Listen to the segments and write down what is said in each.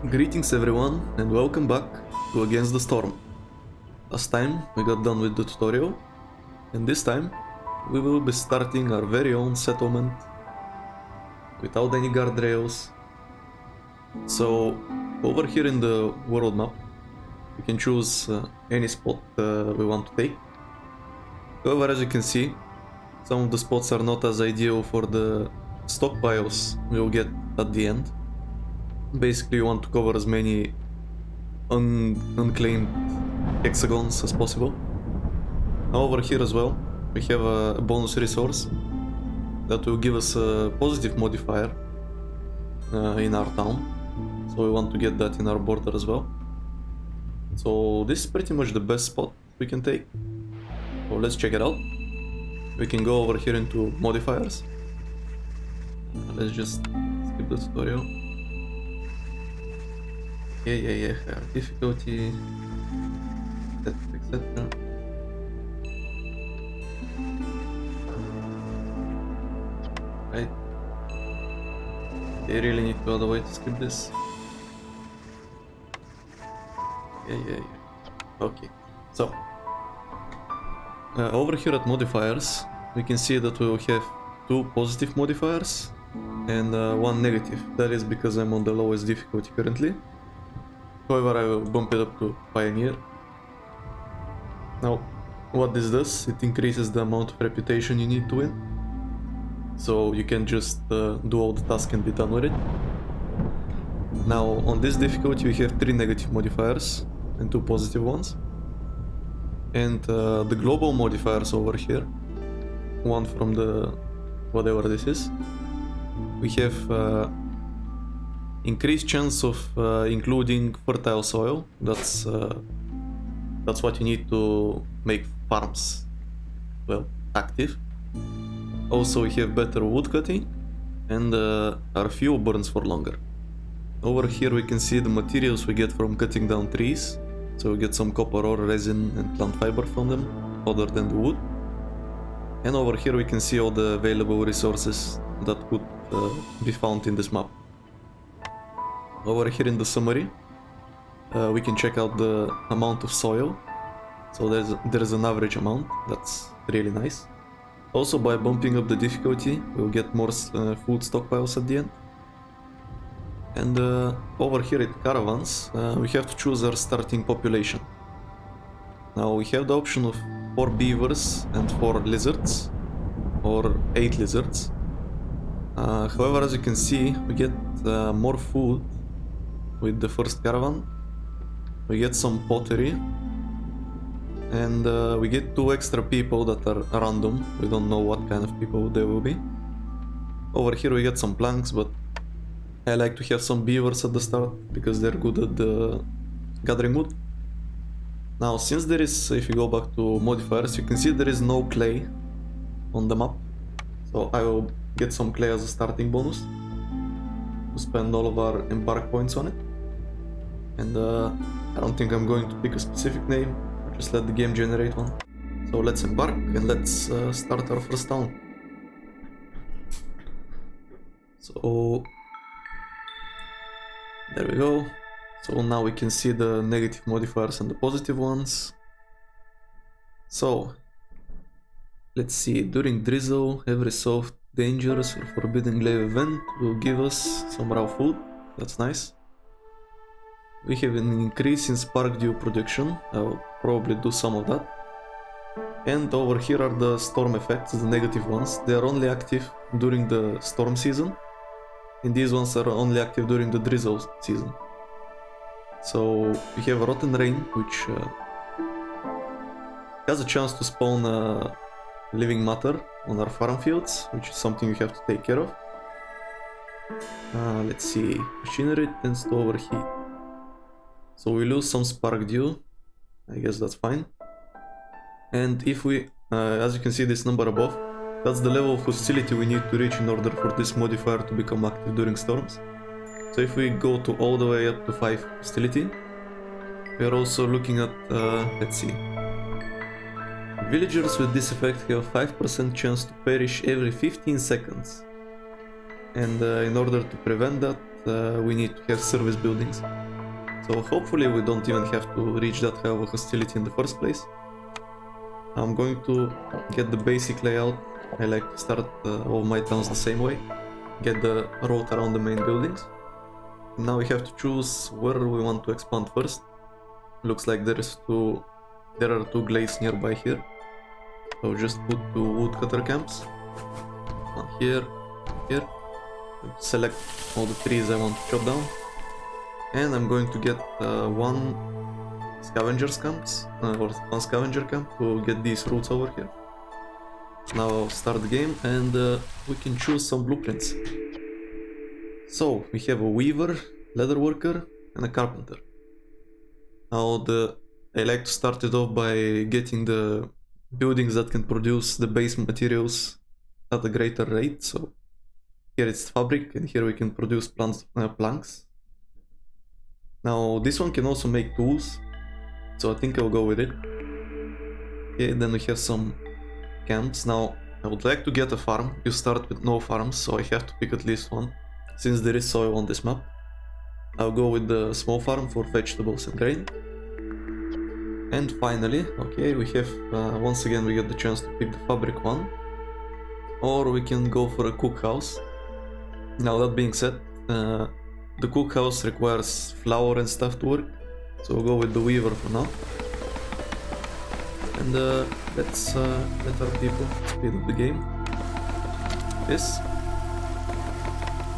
Greetings everyone and welcome back to Against the Storm. Last time we got done with the tutorial, and this time we will be starting our very own settlement without any guardrails. So over here in the world map we can choose any spot we want to take. However, as you can see, some of the spots are not as ideal for the stockpiles we will get at the end. Basically, you want to cover as many unclaimed hexagons as possible. Now over here as well, we have a bonus resource that will give us a positive modifier in our town. So we want to get that in our border as well. So this is pretty much the best spot we can take. So let's check it out. We can go over here into modifiers. Let's just skip the tutorial. Yeah, difficulty, etc. Right. They really need to add a way to skip this. Yeah. Okay. So over here at modifiers, we can see that we will have two positive modifiers and one negative. That is because I'm on the lowest difficulty currently. However, I will bump it up to Pioneer. Now, what this does, it increases the amount of reputation you need to win. So you can just do all the tasks and be done with it. Now, on this difficulty we have 3 negative modifiers and 2 positive ones. And the global modifiers over here, one from the whatever this is, we have increased chance of including fertile soil. That's what you need to make farms well active. Also we have better wood cutting and our fuel burns for longer. Over here we can see the materials we get from cutting down trees. So we get some copper ore, resin and plant fiber from them other than the wood. And over here we can see all the available resources that could be found in this map. Over here in the summary, we can check out the amount of soil. So there's an average amount, that's really nice. Also, by bumping up the difficulty, we'll get more food stockpiles at the end. And over here at caravans, we have to choose our starting population. Now we have the option of 4 beavers and 4 lizards, or 8 lizards. However, as you can see, we get more food with the first caravan. We get some pottery and we get 2 extra people that are random. We don't know what kind of people they will be. Over here we get some planks, but I like to have some beavers at the start because they're good at gathering wood. Now since there is, if you go back to modifiers, you can see there is no clay on the map. So I will get some clay as a starting bonus to spend all of our embark points on it. And I don't think I'm going to pick a specific name, just let the game generate one. So let's embark and let's start our first town. So there we go. So now we can see the negative modifiers and the positive ones. So let's see, during drizzle, every soft, dangerous or forbidden glaive event will give us some raw food. That's nice. We have an increase in spark dew production. I'll probably do some of that. And over here are the storm effects, the negative ones. They are only active during the storm season, and these ones are only active during the drizzle season. So we have rotten rain, which has a chance to spawn living matter on our farm fields, which is something you have to take care of. Let's see, machinery tends to overheat. So we lose some spark dew, I guess that's fine. And if we, as you can see this number above, that's the level of hostility we need to reach in order for this modifier to become active during storms. So if we go to all the way up to 5 hostility, we are also looking at, let's see. Villagers with this effect have a 5% chance to perish every 15 seconds. And in order to prevent that, we need to have service buildings. So hopefully we don't even have to reach that high of a hostility in the first place. I'm going to get the basic layout. I like to start all my towns the same way. Get the road around the main buildings. Now we have to choose where we want to expand first. Looks like there are two glades nearby here. So just put two woodcutter camps. One here, here. Select all the trees I want to chop down. And I'm going to get one scavenger camp to get these roots over here. Now I'll start the game and we can choose some blueprints. So we have a weaver, leather worker, and a carpenter. Now I like to start it off by getting the buildings that can produce the base materials at a greater rate. So here it's fabric, and here we can produce planks. Now this one can also make tools, so I think I'll go with it. Okay, then we have some camps. Now I would like to get a farm. You start with no farms, so I have to pick at least one, since there is soil on this map. I'll go with the small farm for vegetables and grain. And finally, okay, we have once again we get the chance to pick the fabric one, or we can go for a cook house. Now that being said, the cook house requires flour and stuff to work, so we'll go with the weaver for now. And let's let our people speed up the game. Yes.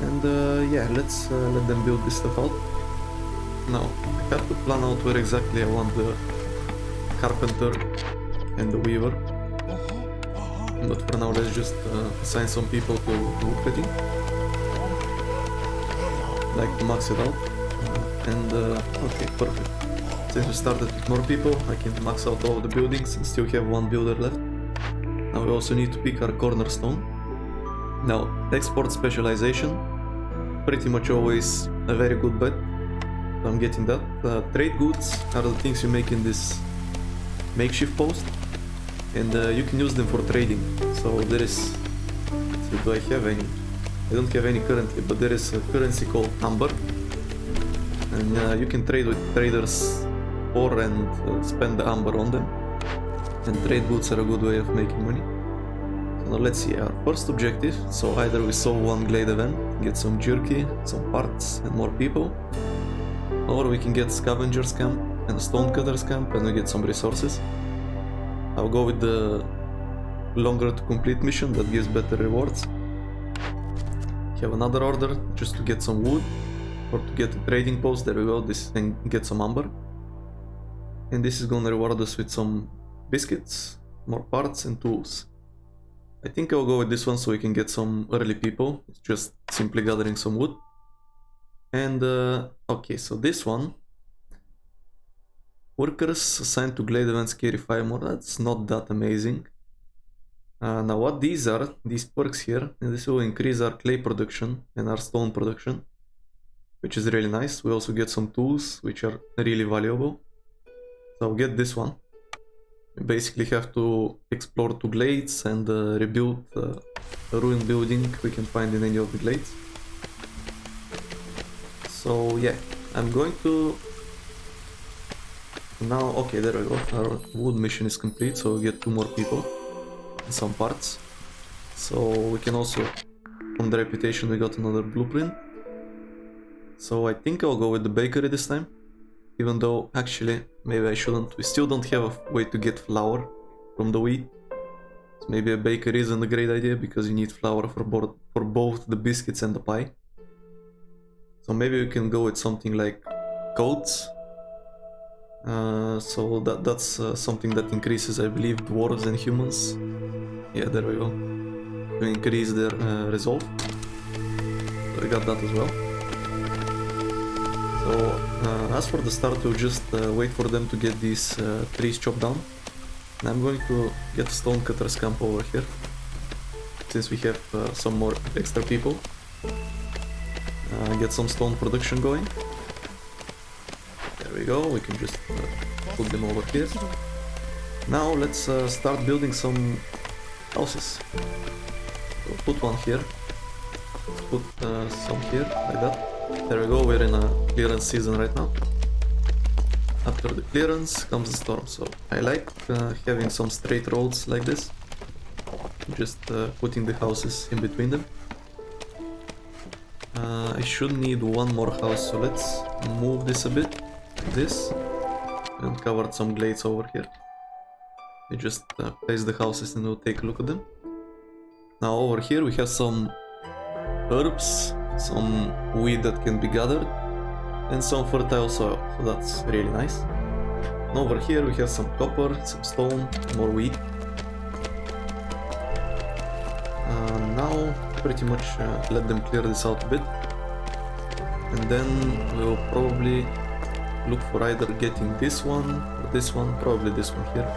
And yeah, let's let them build this stuff out. Now I have to plan out where exactly I want the carpenter and the weaver. But for now, let's just assign some people to woodcutting. Like to max it out. And okay, perfect. Since we started with more people, I can max out all the buildings and still have one builder left. Now we also need to pick our cornerstone. Now, export specialization. Pretty much always a very good bet. So I'm getting that. Trade goods are the things you make in this makeshift post. And you can use them for trading. So there is... So do I have any? I don't have any currently, but there is a currency called amber. And you can trade with traders or and spend the amber on them. And trade goods are a good way of making money. So now let's see our first objective. So either we solve one glade event, get some jerky, some parts and more people, or we can get scavengers camp and stonecutters camp and we get some resources. I'll go with the longer to complete mission that gives better rewards. Have another order just to get some wood or to get a trading post. There we go, this and get some amber. And this is gonna reward us with some biscuits, more parts and tools. I think I'll go with this one so we can get some early people. It's just simply gathering some wood. And okay, so this one, workers assigned to glade events carry 5 more. That's not that amazing. Now what these are, these perks here, and this will increase our clay production and our stone production, which is really nice. We also get some tools which are really valuable. So I'll get this one. We basically have to explore 2 glades and rebuild a ruined building we can find in any of the glades. So yeah, I'm going to... Now, okay, there we go. Our wood mission is complete, so we get 2 more people. Some parts, so we can also, from the reputation, we got another blueprint. So I think I'll go with the bakery this time, even though actually maybe I shouldn't. We still don't have a way to get flour from the wheat, so maybe a bakery isn't a great idea because you need flour for both the biscuits and the pie. So maybe we can go with something like coats. So that's something that increases, I believe, dwarves and humans. Yeah, there we go. To increase their resolve. So we got that as well. So as for the start, we'll just wait for them to get these trees chopped down. And I'm going to get a stonecutter's camp over here, since we have some more extra people. Get some stone production going. There we go, we can just put them over here. Now let's start building some houses. So put one here, put some here, like that. There we go, we're in a clearance season right now. After the clearance comes the storm, so I like having some straight roads like this. Just putting the houses in between them. I should need one more house, so let's move this a bit, like this, and cover some glades over here. I just place the houses and we'll take a look at them. Now over here we have some herbs, some wheat that can be gathered, and some fertile soil, so that's really nice. And over here we have some copper, some stone, more wheat. Now pretty much let them clear this out a bit, and then we'll probably look for either getting this one or this one, probably this one here.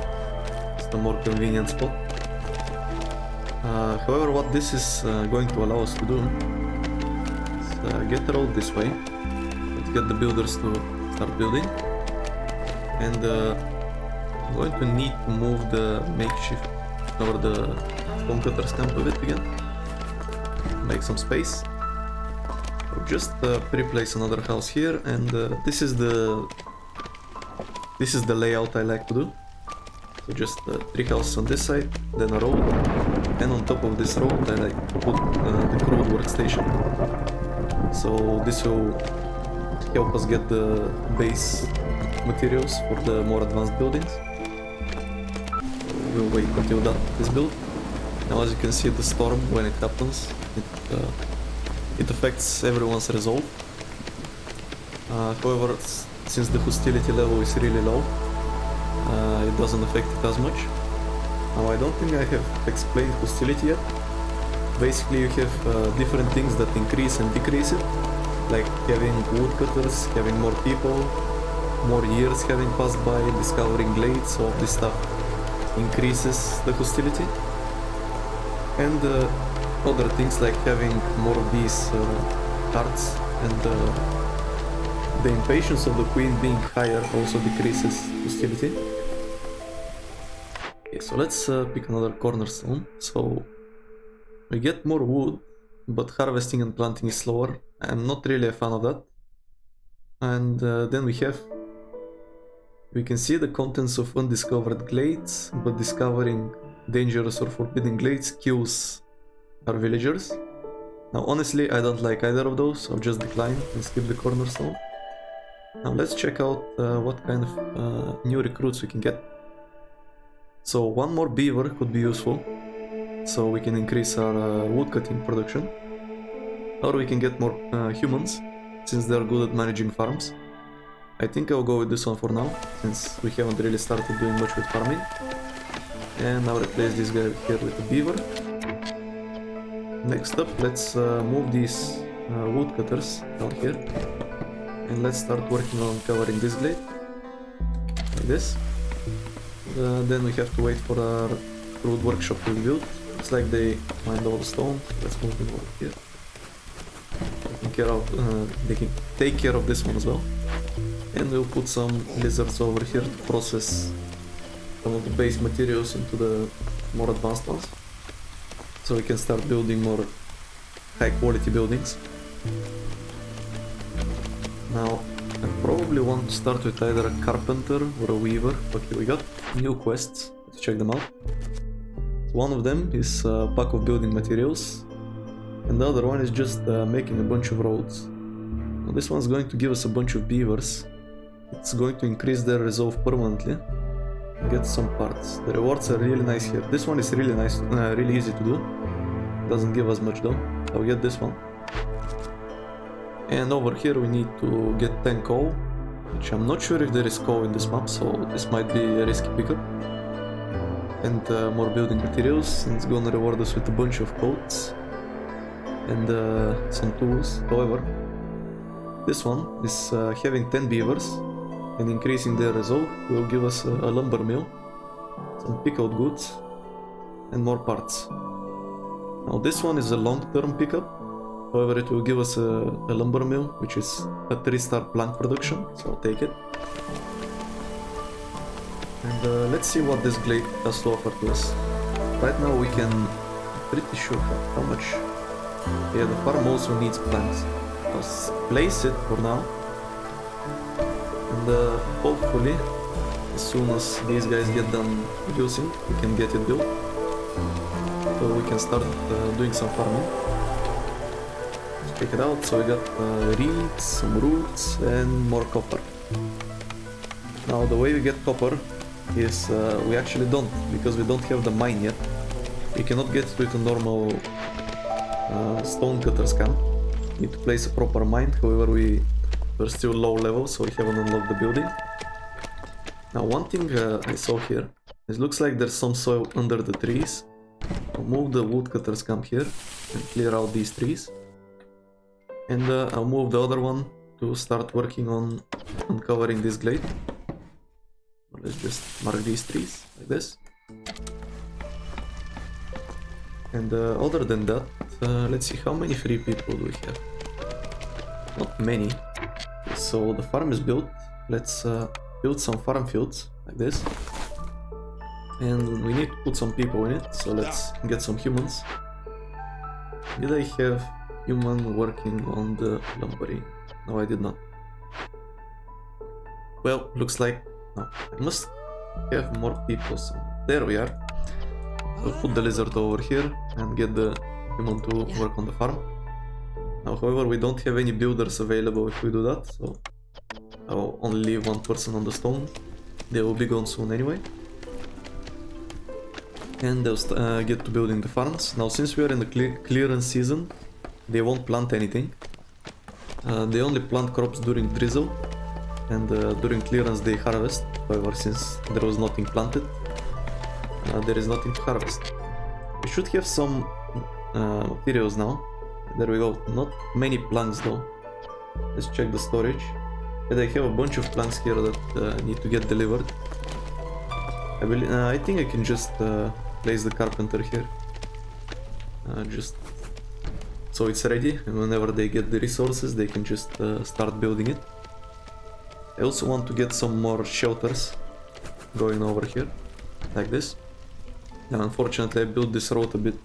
It's the more convenient spot. However, what this is going to allow us to do is get the road this way. Let's get the builders to start building, and I'm going to need to move the makeshift or the stone cutters camp a bit again. Make some space. So just pre-place another house here, and this is the layout I like to do. So just 3 houses on this side, then a road, and on top of this road I like to put the crude workstation. So this will help us get the base materials for the more advanced buildings. So we'll wait until that is built. Now as you can see, the storm, when it happens, it affects everyone's resolve. However, since the hostility level is really low, it doesn't affect it as much. Now I don't think I have explained hostility yet. Basically you have different things that increase and decrease it, like having woodcutters, having more people, more years having passed by, discovering glades, all this stuff increases the hostility. And other things like having more of these cards, and the impatience of the queen being higher also decreases hostility. Okay, so let's pick another cornerstone. So we get more wood, but harvesting and planting is slower. I'm not really a fan of that. And then we can see the contents of undiscovered glades, but discovering dangerous or forbidden glades kills our villagers. Now honestly I don't like either of those, so I'll just decline and skip the cornerstone. Now let's check out what kind of new recruits we can get. So one more beaver could be useful, so we can increase our woodcutting production. Or we can get more humans, since they're good at managing farms. I think I'll go with this one for now, since we haven't really started doing much with farming. And I'll replace this guy here with a beaver. Next up, let's move these woodcutters down here. And let's start working on covering this glade. Like this. Then we have to wait for our crude workshop to be built. Looks like they mined all the stone. Let's move them over here. They can take care of this one as well. And we'll put some lizards over here to process some of the base materials into the more advanced ones, so we can start building more high quality buildings. Now I probably want to start with either a carpenter or a weaver. Okay, we got new quests, let's check them out. So one of them is a pack of building materials, and the other one is just making a bunch of roads. Now this one's going to give us a bunch of beavers. It's going to increase their resolve permanently. Get some parts. The rewards are really nice here. This one is really nice, really easy to do. Doesn't give us much though. I'll get this one. And over here we need to get 10 coal, which I'm not sure if there is coal in this map, so this might be a risky pickup. And more building materials, and it's gonna reward us with a bunch of coats and some tools. However, this one is having 10 beavers and increasing their resolve will give us a lumber mill, some pickled goods, and more parts. Now this one is a long-term pickup, however it will give us a lumber mill, which is a 3-star plank production, so I'll take it. And let's see what this glade has to offer to us. Right now we can, pretty sure how much. Yeah, the farm also needs planks. Let's place it for now. And hopefully, as soon as these guys get done producing, we can get it built. So we can start doing some farming. Let's check it out. So we got reeds, some roots, and more copper. Now the way we get copper is we actually don't, because we don't have the mine yet. We cannot get it with a normal stone cutter scan. We need to place a proper mine. However, we're still low level, so we haven't unlocked the building. Now one thing I saw here, it looks like there's some soil under the trees. I'll move the woodcutter's camp here and clear out these trees. And I'll move the other one to start working on uncovering this glade. Let's just mark these trees like this. And other than that, let's see how many free people do we have. Not many. Okay, so the farm is built. Let's build some farm fields like this. And we need to put some people in it, so let's get some humans. Did I have human working on the lumbering? No, I did not. Well, looks like no, I must have more people, so there we are. We'll put the lizard over here and get the human to work on the farm. Now, however, we don't have any builders available if we do that, so I'll only leave one person on the stone. They will be gone soon anyway. And they'll get to building the farms. Now, since we are in the clearance season, they won't plant anything. They only plant crops during drizzle, and during clearance they harvest. However, since there was nothing planted, there is nothing to harvest. We should have some materials now. There we go. Not many planks though. Let's check the storage. And I have a bunch of planks here that need to get delivered. I think I can just place the carpenter here. Just so it's ready, and whenever they get the resources, they can just start building it. I also want to get some more shelters going over here, like this. Now, unfortunately, I built this road a bit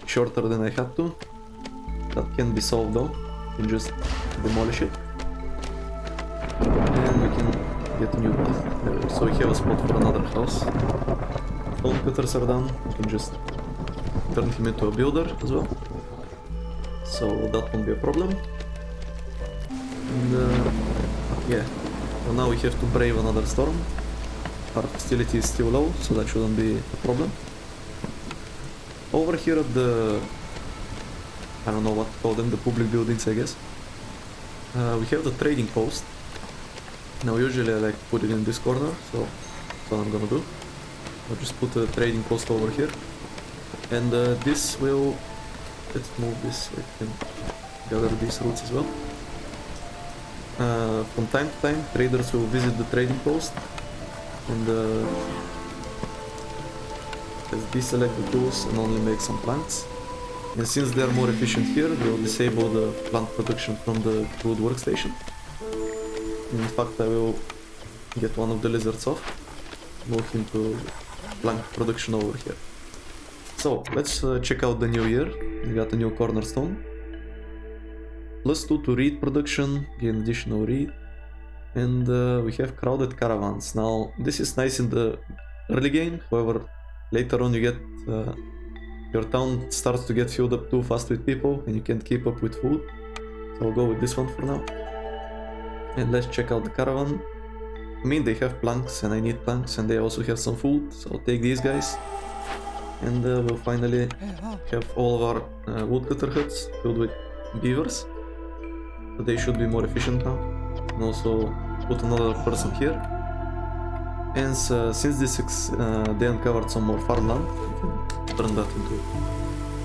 shorter than I had to. That can be solved though. We can just demolish it. And we can get a new path. So we have a spot for another house. Stone cutters are done. We can just turn him into a builder as well. So that won't be a problem. And yeah, so now we have to brave another storm. Our hostility is still low, so that shouldn't be a problem. Over here at the, I don't know what to call them, the public buildings, I guess. We have the trading post. Now usually I like to put it in this corner, so that's what I'm gonna do. I'll just put a trading post over here. And this will, let's move this so I can gather these roots as well. From time to time, traders will visit the trading post and let's deselect the tools and only make some planks. And since they are more efficient here, we'll disable the plant production from the wood workstation. In fact, I will get one of the lizards off, move him to plank production over here. So, let's check out the new year. We got a new cornerstone. +2 to reed production, gain additional reed. And we have crowded caravans. Now, this is nice in the early game, however, later on you get... your town starts to get filled up too fast with people and you can't keep up with food. So I'll go with this one for now. And let's check out the caravan. I mean, they have planks and I need planks, and they also have some food, so I'll take these guys. And we'll finally have all of our woodcutter huts filled with beavers. So they should be more efficient now. And also put another person here. And since they uncovered some more farmland, we can turn that into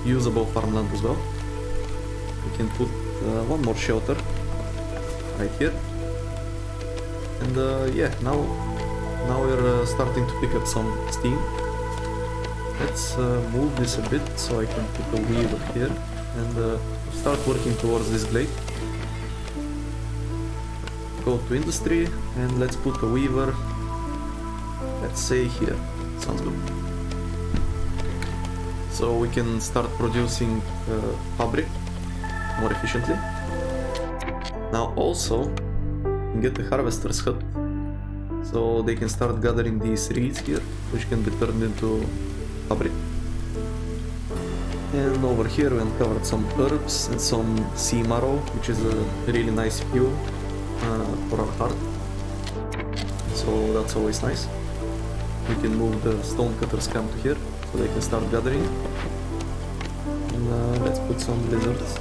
usable farmland as well. We can put one more shelter right here. And yeah, now we're starting to pick up some steam. Let's move this a bit so I can put a weaver here and start working towards this glade. Go to industry and let's put a weaver, let's say here. Sounds good. So we can start producing fabric more efficiently. Now also, you can get the harvester's hut, so they can start gathering these reeds here, which can be turned into fabric. And over here we uncovered some herbs and some sea marrow, which is a really nice fuel for our heart. So that's always nice. We can move the stonecutter's camp to here, so they can start gathering. And let's put some lizards,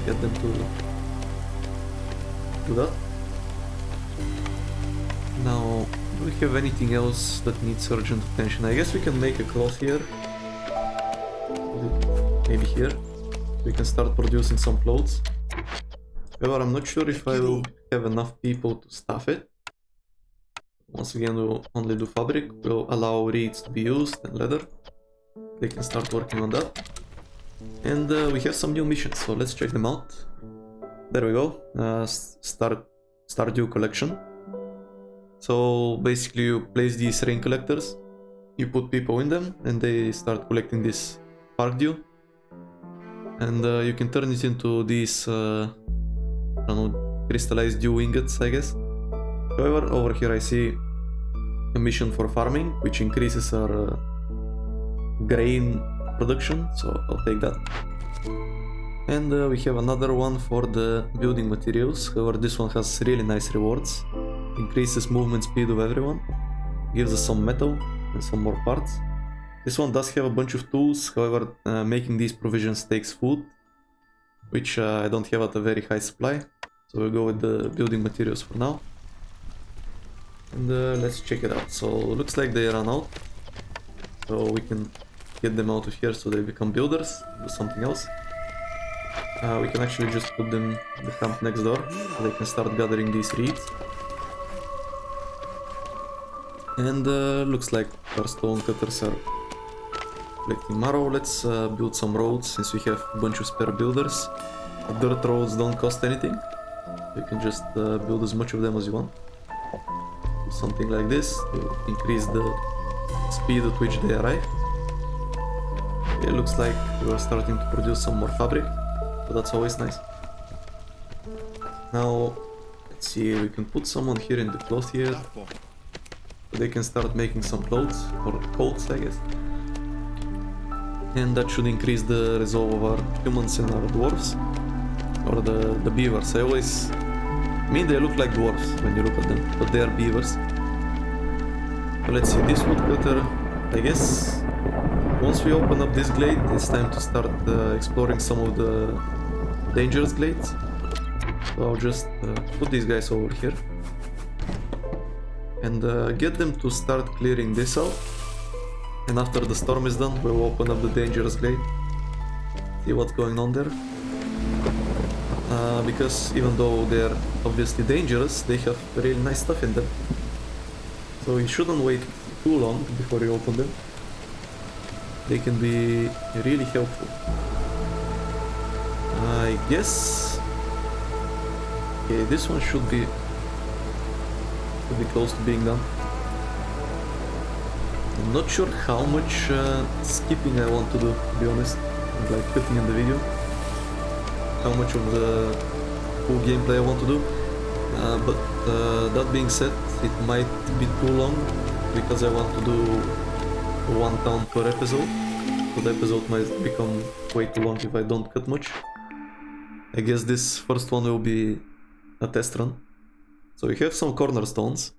get them to do that. Now, do we have anything else that needs urgent attention? I guess we can make a cloth here. Maybe here. We can start producing some clothes. However, I'm not sure if I will have enough people to staff it. Once again, we'll only do fabric. We'll allow reeds to be used and leather. They can start working on that. And we have some new missions, so let's check them out. There we go. Stardew collection. So basically you place these rain collectors, you put people in them, and they start collecting this park dew. And you can turn it into these, I don't know, crystallized dew ingots, I guess. However, over here I see a mission for farming, which increases our grain production, so I'll take that. And we have another one for the building materials. However, this one has really nice rewards. Increases movement speed of everyone, gives us some metal and some more parts. This one does have a bunch of tools, however, making these provisions takes food, which I don't have at a very high supply. So we'll go with the building materials for now. And let's check it out. So looks like they ran out. So we can get them out of here so they become builders, do something else. We can actually just put them in the camp next door, so they can start gathering these reeds. And looks like our stone cutters are collecting marrow. Let's build some roads, since we have a bunch of spare builders. Dirt roads don't cost anything. You can just build as much of them as you want. Do something like this to increase the speed at which they arrive. It looks like we're starting to produce some more fabric, so that's always nice. Now, let's see, we can put someone here in the cloth here. They can start making some clothes, or coats, I guess. And that should increase the resolve of our humans and our dwarves. Or the beavers. I mean, they look like dwarves when you look at them, but they are beavers. So let's see, this woodcutter, I guess once we open up this glade, it's time to start exploring some of the dangerous glades. So I'll just put these guys over here. And get them to start clearing this out. And after the storm is done, we'll open up the dangerous glade. See what's going on there. Because even though they're obviously dangerous, they have really nice stuff in them. So you shouldn't wait too long before you open them. They can be really helpful. I guess... Okay, this one should be close to being done. I'm not sure how much skipping I want to do, to be honest, like cutting in the video. How much of the full gameplay I want to do. But that being said, it might be too long, because I want to do one town per episode. So the episode might become way too long if I don't cut much. I guess this first one will be a test run. So we have some cornerstones.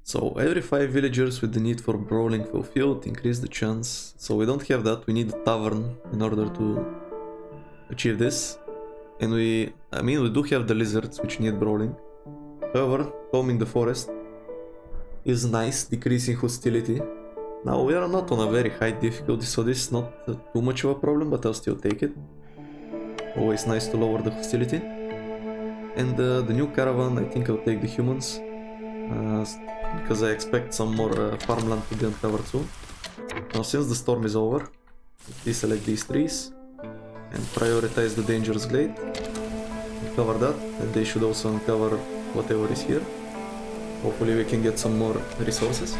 So every 5 villagers with the need for brawling fulfilled increase the chance. So we don't have that, we need a tavern in order to achieve this. And we do have the lizards which need brawling. However, combing the forest is nice, decreasing hostility. Now we are not on a very high difficulty, so this is not too much of a problem, but I'll still take it. Always nice to lower the hostility. And the new caravan, I think I'll take the humans, because I expect some more farmland to be uncovered soon. Now since the storm is over, deselect these trees and prioritize the dangerous glade. Uncover that, and they should also uncover whatever is here. Hopefully we can get some more resources.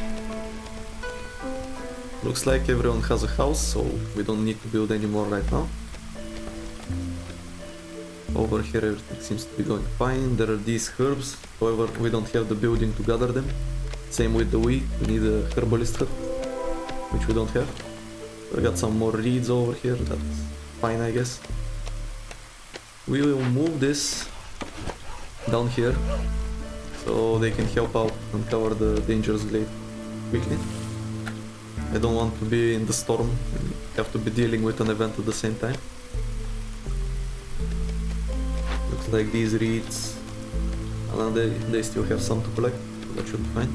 Looks like everyone has a house, so we don't need to build any more right now. Over here everything seems to be going fine. There are these herbs, however we don't have the building to gather them. Same with the wheat, we need a herbalist hut, which we don't have. We got some more reeds over here, that's fine I guess. We will move this down here, so they can help out and cover the dangerous glade quickly. I don't want to be in the storm and have to be dealing with an event at the same time. Looks like these reeds, and they still have some to collect, so that should be fine.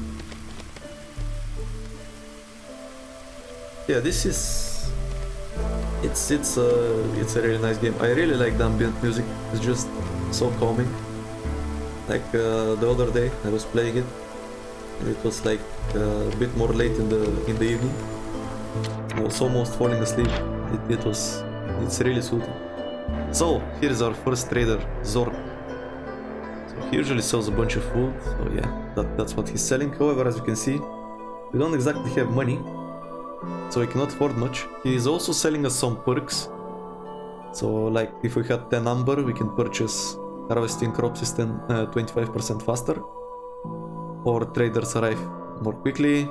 Yeah, this is... it's a really nice game. I really like the ambient music, it's just so calming. Like the other day I was playing it, and it was like a bit more late in the evening. I was almost falling asleep. It's really soothing. So here's our first trader, Zork. So he usually sells a bunch of food, so yeah, that's what he's selling. However, as you can see, we don't exactly have money, so we cannot afford much. He is also selling us some perks. So like if we had 10 amber, we can purchase harvesting crop system 25% faster, or traders arrive more quickly,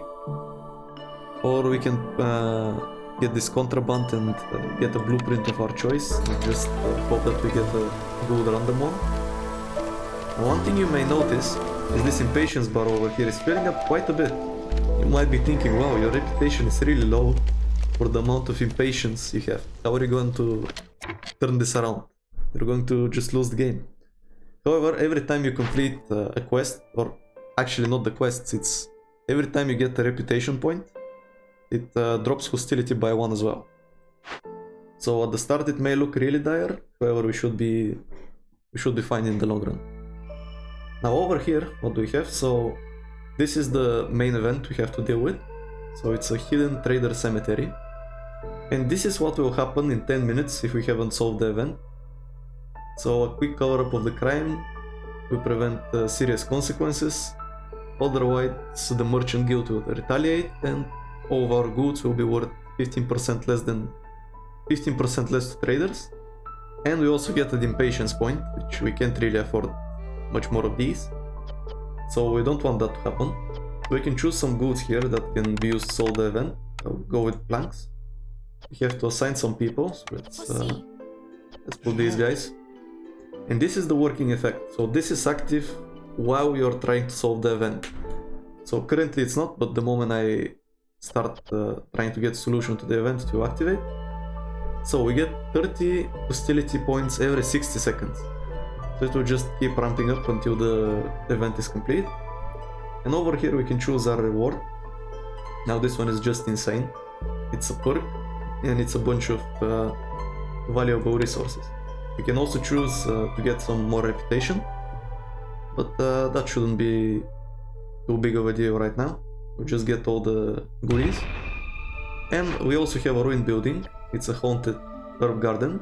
or we can get this contraband and get a blueprint of our choice and just hope that we get a good random one. One thing you may notice is this impatience bar over here is filling up quite a bit. You might be thinking, wow, your reputation is really low for the amount of impatience you have. How are you going to turn this around? You're going to just lose the game. However, every time you complete a quest, or actually not the quests, it's every time you get a reputation point, it drops hostility by 1 as well. So at the start it may look really dire, however we should be fine in the long run. Now over here, what do we have? So this is the main event we have to deal with. So it's a hidden trader cemetery. And this is what will happen in 10 minutes if we haven't solved the event. So a quick cover-up of the crime will prevent serious consequences. Otherwise the merchant guild will retaliate and all of our goods will be worth 15% less to traders. And we also get an impatience point, which we can't really afford much more of these. So we don't want that to happen. We can choose some goods here that can be used to solve the event. I'll go with planks. We have to assign some people, so let's put these guys. And this is the working effect. So this is active while you're trying to solve the event. So currently it's not, but the moment I start trying to get solution to the event to activate. So we get 30 hostility points every 60 seconds. So it will just keep ramping up until the event is complete. And over here we can choose our reward. Now this one is just insane. It's a perk and it's a bunch of valuable resources. We can also choose to get some more reputation, but that shouldn't be too big of a deal right now. We just get all the goodies. And we also have a ruined building. It's a haunted herb garden.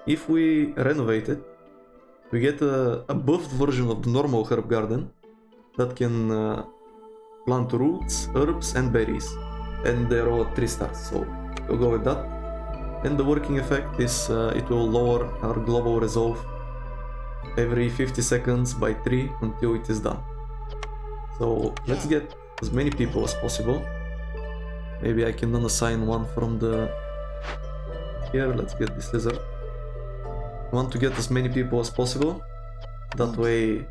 If we renovate it, we get a buffed version of the normal herb garden that can plant roots, herbs and berries. And they're all at 3 stars, so we'll go with that. And the working effect is it will lower our global resolve every 50 seconds by 3 until it is done. So let's get as many people as possible. Maybe I can unassign one from the... Here, let's get this lizard. I want to get as many people as possible. That way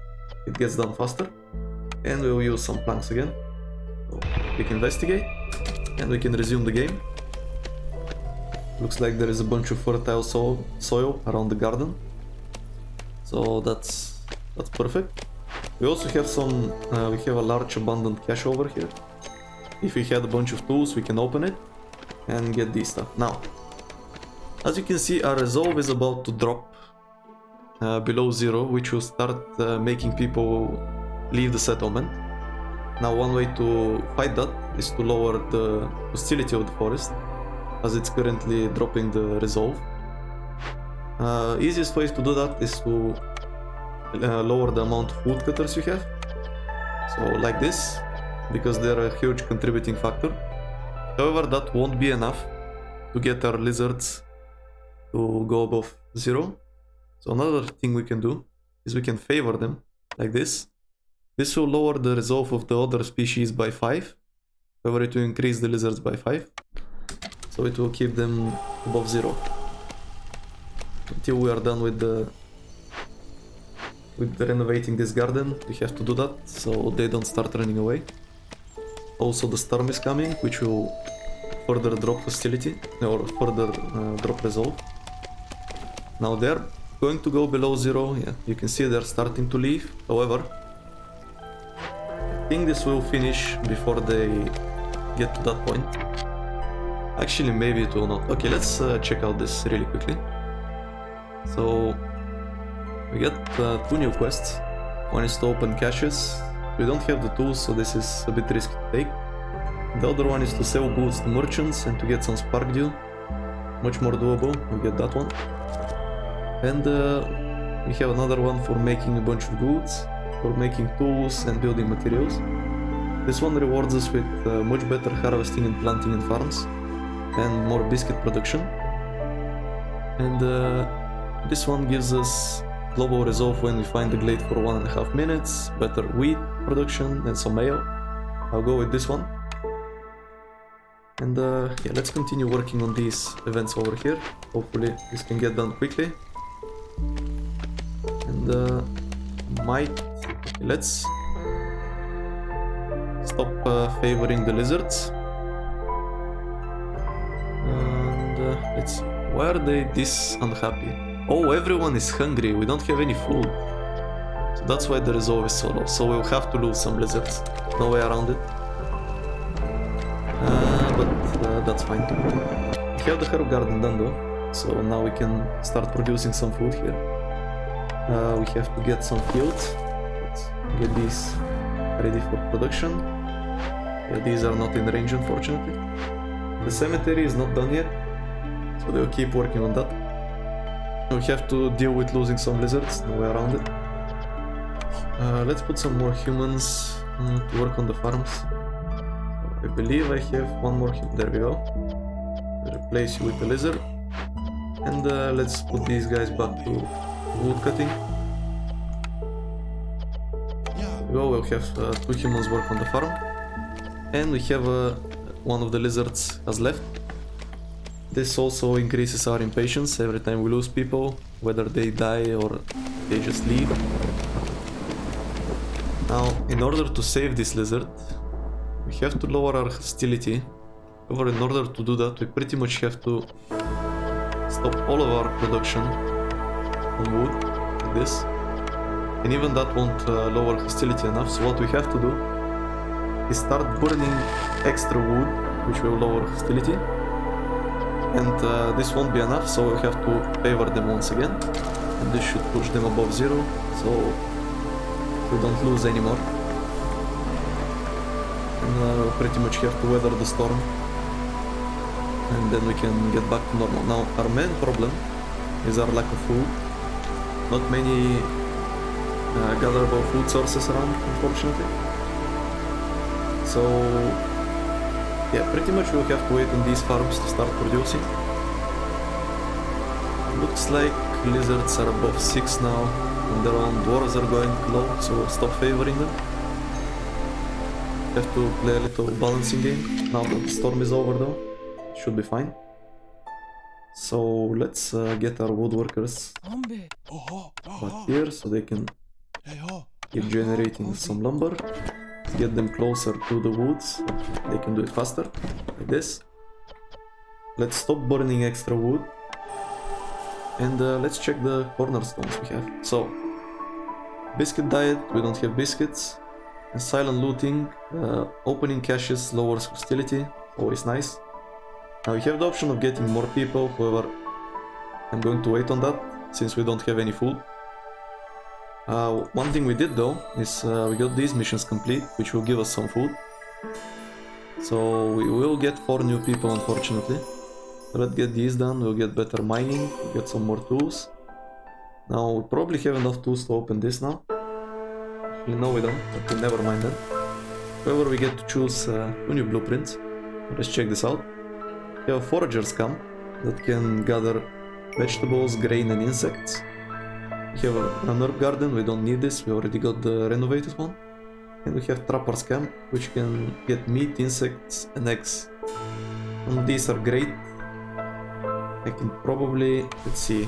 it gets done faster. And we'll use some planks again. So click investigate and we can resume the game. Looks like there is a bunch of fertile soil around the garden. So that's perfect. We also have some, we have a large abundant cache over here. If we had a bunch of tools, we can open it and get this stuff. Now, as you can see, our resolve is about to drop below 0, which will start making people leave the settlement. Now, one way to fight that is to lower the hostility of the forest, as it's currently dropping the resolve. Easiest way to do that is to lower the amount of woodcutters you have. So like this, because they're a huge contributing factor. However, that won't be enough to get our lizards to go above 0. So another thing we can do is we can favor them like this. This will lower the resolve of the other species by 5. However, it will increase the lizards by 5. So it will keep them above 0. Until we are done with renovating this garden, we have to do that so they don't start running away. Also the storm is coming, which will further drop hostility or further drop resolve. Now they're going to go below 0. Yeah, you can see they're starting to leave. However, I think this will finish before they get to that point. Actually, maybe it will not. Okay, let's check out this really quickly. So we get 2 new quests. One is to open caches. We don't have the tools, so this is a bit risky to take. The other one is to sell goods to merchants and to get some spark dew. Much more doable, we get that one. And we have another one for making a bunch of goods, for making tools and building materials. This one rewards us with much better harvesting and planting in farms, and more biscuit production. And this one gives us global resolve when we find the glade for 1.5 minutes, better wheat production and some mail. I'll go with this one. And yeah, let's continue working on these events over here. Hopefully this can get done quickly. And let's stop favoring the lizards. And let's see, why are they this unhappy? Oh, everyone is hungry, we don't have any food. So that's why the resolve is so low. So we'll have to lose some lizards. No way around it. But that's fine. We have the herb garden done though. So now we can start producing some food here. We have to get some fields. Let's get these ready for production. Yeah, these are not in range unfortunately. The cemetery is not done yet, so they'll keep working on that. We have to deal with losing some lizards, no way around it. Let's put some more humans to work on the farms. I believe I have one more human. There we go. Replace you with a lizard. And let's put these guys back to wood cutting. We'll have 2 humans work on the farm. And we have one of the lizards has left. This also increases our impatience every time we lose people, whether they die or they just leave. Now, in order to save this lizard, we have to lower our hostility. However, in order to do that, we pretty much have to stop all of our production on wood, like this. And even that won't lower hostility enough, so what we have to do is start burning extra wood, which will lower hostility. And this won't be enough, so we'll have to favor them once again. And this should push them above 0, so we don't lose anymore. And we'll pretty much have to weather the storm. And then we can get back to normal. Now, our main problem is our lack of food. Not many gatherable food sources around, unfortunately. So yeah, pretty much we'll have to wait on these farms to start producing. Looks like lizards are above 6 now, and their own dwarves are going low, so we'll stop favoring them. Have to play a little balancing game, now that the storm is over though. Should be fine. So let's get our woodworkers back here so they can keep generating some lumber. Get them closer to the woods, they can do it faster, like this. Let's stop burning extra wood. And let's check the cornerstones we have. So, biscuit diet, we don't have biscuits. And silent looting, opening caches lowers hostility, always nice. Now we have the option of getting more people, however, I'm going to wait on that, since we don't have any food. One thing we did though, is we got these missions complete, which will give us some food. So we will get 4 new people unfortunately. So let's get these done, we'll get better mining, we'll get some more tools. Now we probably have enough tools to open this now. Actually no we don't, okay, never mind that. However, we get to choose 2 new blueprints. Let's check this out. We have a forager's camp that can gather vegetables, grain and insects. We have an herb garden, we don't need this, we already got the renovated one. And we have Trapper's Camp, which can get meat, insects, and eggs. And these are great. I can probably, let's see.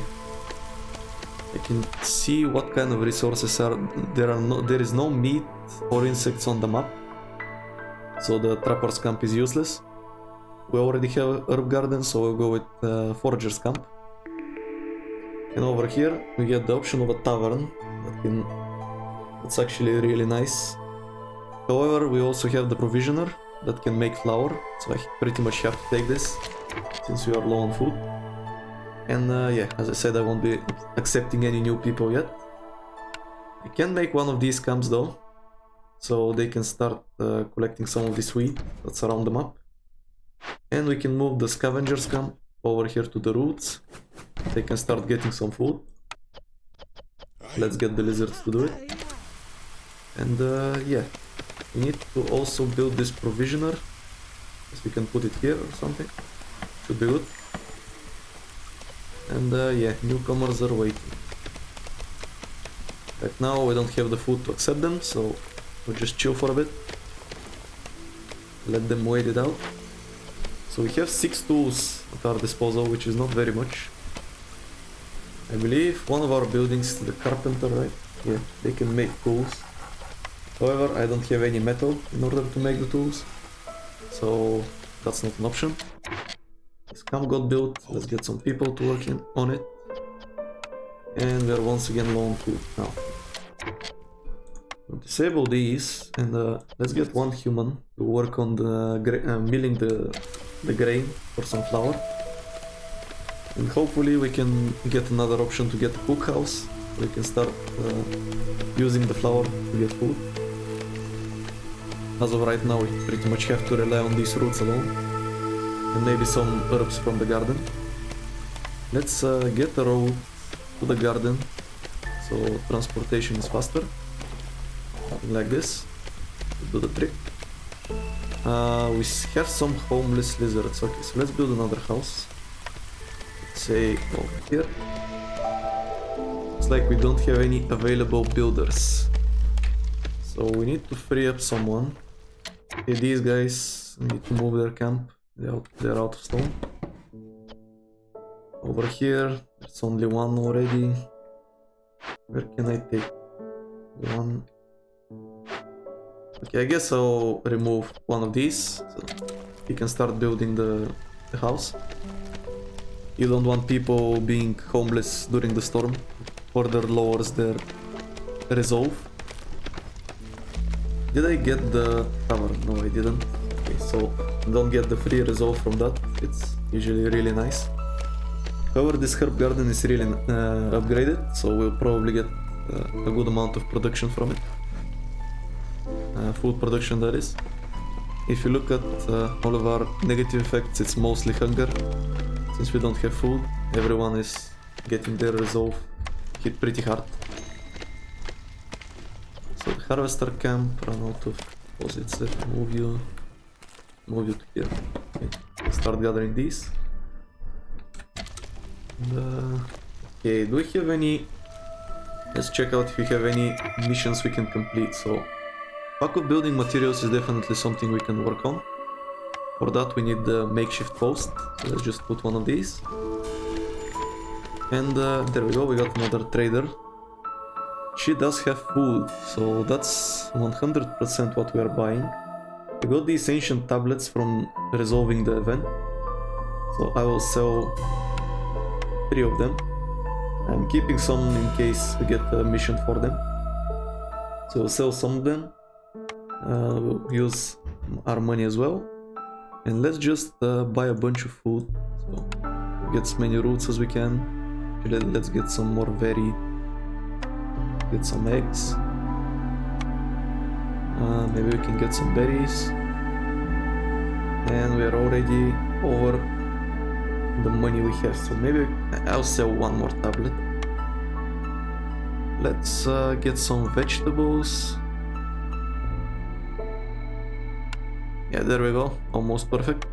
I can see what kind of resources are there is no meat or insects on the map. So the Trapper's Camp is useless. We already have herb garden, so we'll go with Forager's Camp. And over here we get the option of a tavern. That's actually really nice. However, we also have the provisioner that can make flour, so I pretty much have to take this since we are low on food. And yeah, as I said, I won't be accepting any new people yet. I can make one of these camps though, so they can start collecting some of this wheat that's around the map. And we can move the scavengers camp over here to the roots. They can start getting some food. Let's get the lizards to do it. And yeah, we need to also build this provisioner. Guess we can put it here or something. Should be good. And yeah, newcomers are waiting. Right now we don't have the food to accept them, so we'll just chill for a bit. Let them wait it out. So we have 6 tools at our disposal, which is not very much. I believe one of our buildings is the carpenter, right? Yeah, they can make tools. However, I don't have any metal in order to make the tools, so that's not an option. This camp got built, let's get some people to work on it. And we are once again low on food now. We'll disable these and let's get one human to work on the milling the grain for some flour. And hopefully we can get another option to get a cookhouse. We can start using the flour to get food. As of right now, we pretty much have to rely on these roots alone. And maybe some herbs from the garden. Let's get a road to the garden, so transportation is faster. Something like this to do the trick. We have some homeless lizards. Okay, so let's build another house. Let's say over here. Looks like we don't have any available builders, so we need to free up someone. Okay, these guys need to move their camp. They're out of stone. Over here, there's only one already. Where can I take one? Okay, I guess I'll remove one of these, so he can start building the house. You don't want people being homeless during the storm. Further lowers their resolve. Did I get the tavern? No, I didn't. Okay, so don't get the free resolve from that. It's usually really nice. However, this herb garden is really upgraded, so we'll probably get a good amount of production from it. Food production, that is. If you look at all of our negative effects, it's mostly hunger. Since we don't have food, everyone is getting their resolve hit pretty hard. So the harvester camp ran out of deposits. Let's move you to here. Okay. Start gathering these. And, okay, do we have any? Let's check out if we have any missions we can complete. So pack of building materials is definitely something we can work on. For that we need the makeshift post, so let's just put one of these. And there we go, we got another trader. She does have food, so that's 100% what we are buying. We got these ancient tablets from resolving the event, so I will sell 3 of them. I'm keeping some in case we get a mission for them. So we'll sell some of them. We'll use our money as well. And let's just buy a bunch of food. So get as many roots as we can. Let's get some more varied. Get some eggs. Maybe we can get some berries. And we are already over the money we have. So maybe I'll sell one more tablet. Let's get some vegetables. Yeah, there we go, almost perfect.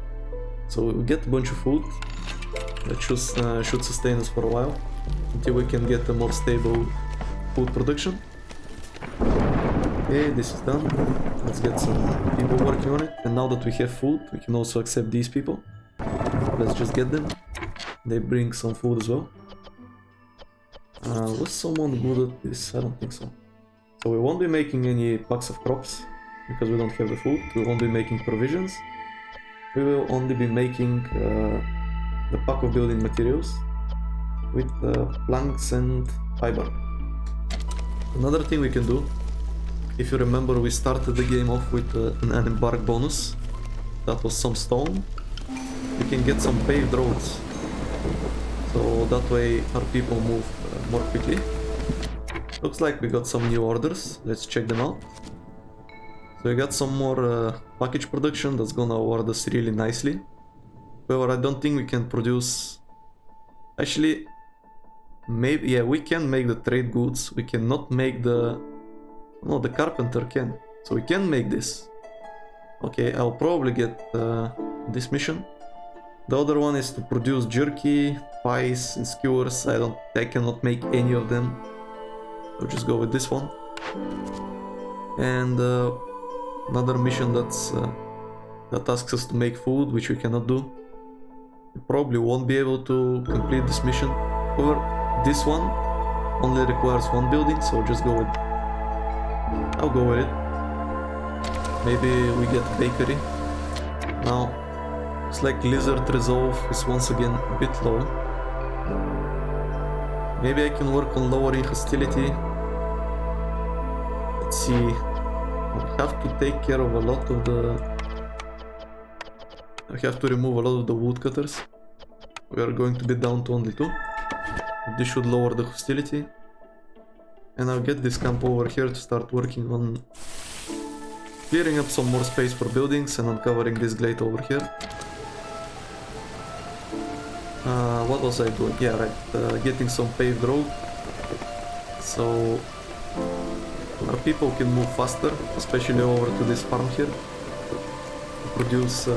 So we get a bunch of food that should sustain us for a while, until we can get a more stable food production. Okay, this is done. Let's get some people working on it. And now that we have food, we can also accept these people. Let's just get them. They bring some food as well. Was someone good at this? I don't think so. So we won't be making any packs of crops because we don't have the food. We won't be making provisions. We will only be making the pack of building materials with planks and fiber. Another thing we can do, if you remember, we started the game off with an embark bonus. That was some stone. We can get some paved roads. So that way our people move more quickly. Looks like we got some new orders. Let's check them out. So we got some more package production that's gonna award us really nicely. However, I don't think we can produce... Actually, maybe, yeah, we can make the trade goods. We cannot make the... No, the carpenter can. So we can make this. Okay, I'll probably get this mission. The other one is to produce jerky, pies, and skewers. I cannot make any of them. I'll just go with this one. And another mission that asks us to make food, which we cannot do. We probably won't be able to complete this mission. However, this one only requires one building, so I'll just go with... I'll go with it. Maybe we get bakery. Now, it's like lizard resolve is once again a bit low. Maybe I can work on lowering hostility. Let's see. I have to take care of a lot of the... I have to remove a lot of the woodcutters. We are going to be down to only 2. This should lower the hostility. And I'll get this camp over here to start working on clearing up some more space for buildings and uncovering this glade over here. What was I doing? Yeah, right. Getting some paved road. So our people can move faster, especially over to this farm here. To produce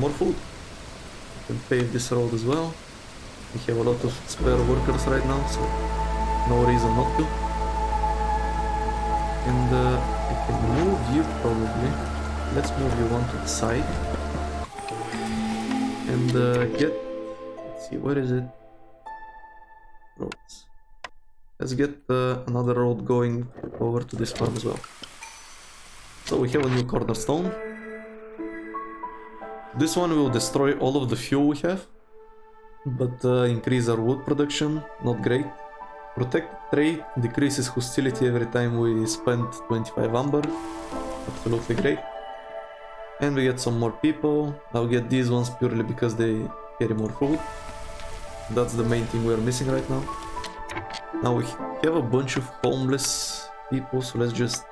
more food. We can pave this road as well. We have a lot of spare workers right now, so no reason not to. And I can move you probably. Let's move you one to the side. And get... Let's see, where is it? Roads. Let's get another road going over to this farm as well. So we have a new cornerstone. This one will destroy all of the fuel we have, but increase our wood production, not great. Protect trade, decreases hostility every time we spend 25 amber, absolutely great. And we get some more people. I'll get these ones purely because they carry more food. That's the main thing we're missing right now. Now we have a bunch of homeless people, so let's just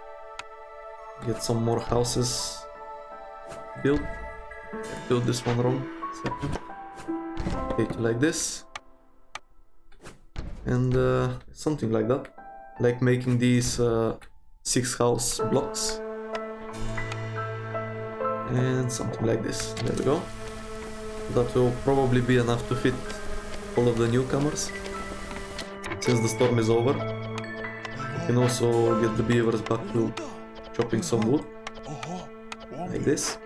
get some more houses built. I built this one wrong. Second. Take it like this. And something like that. Like making these 6 house blocks. And something like this. There we go. That will probably be enough to fit all of the newcomers. Since the storm is over. We can also get the beavers back to chopping some wood. Like this.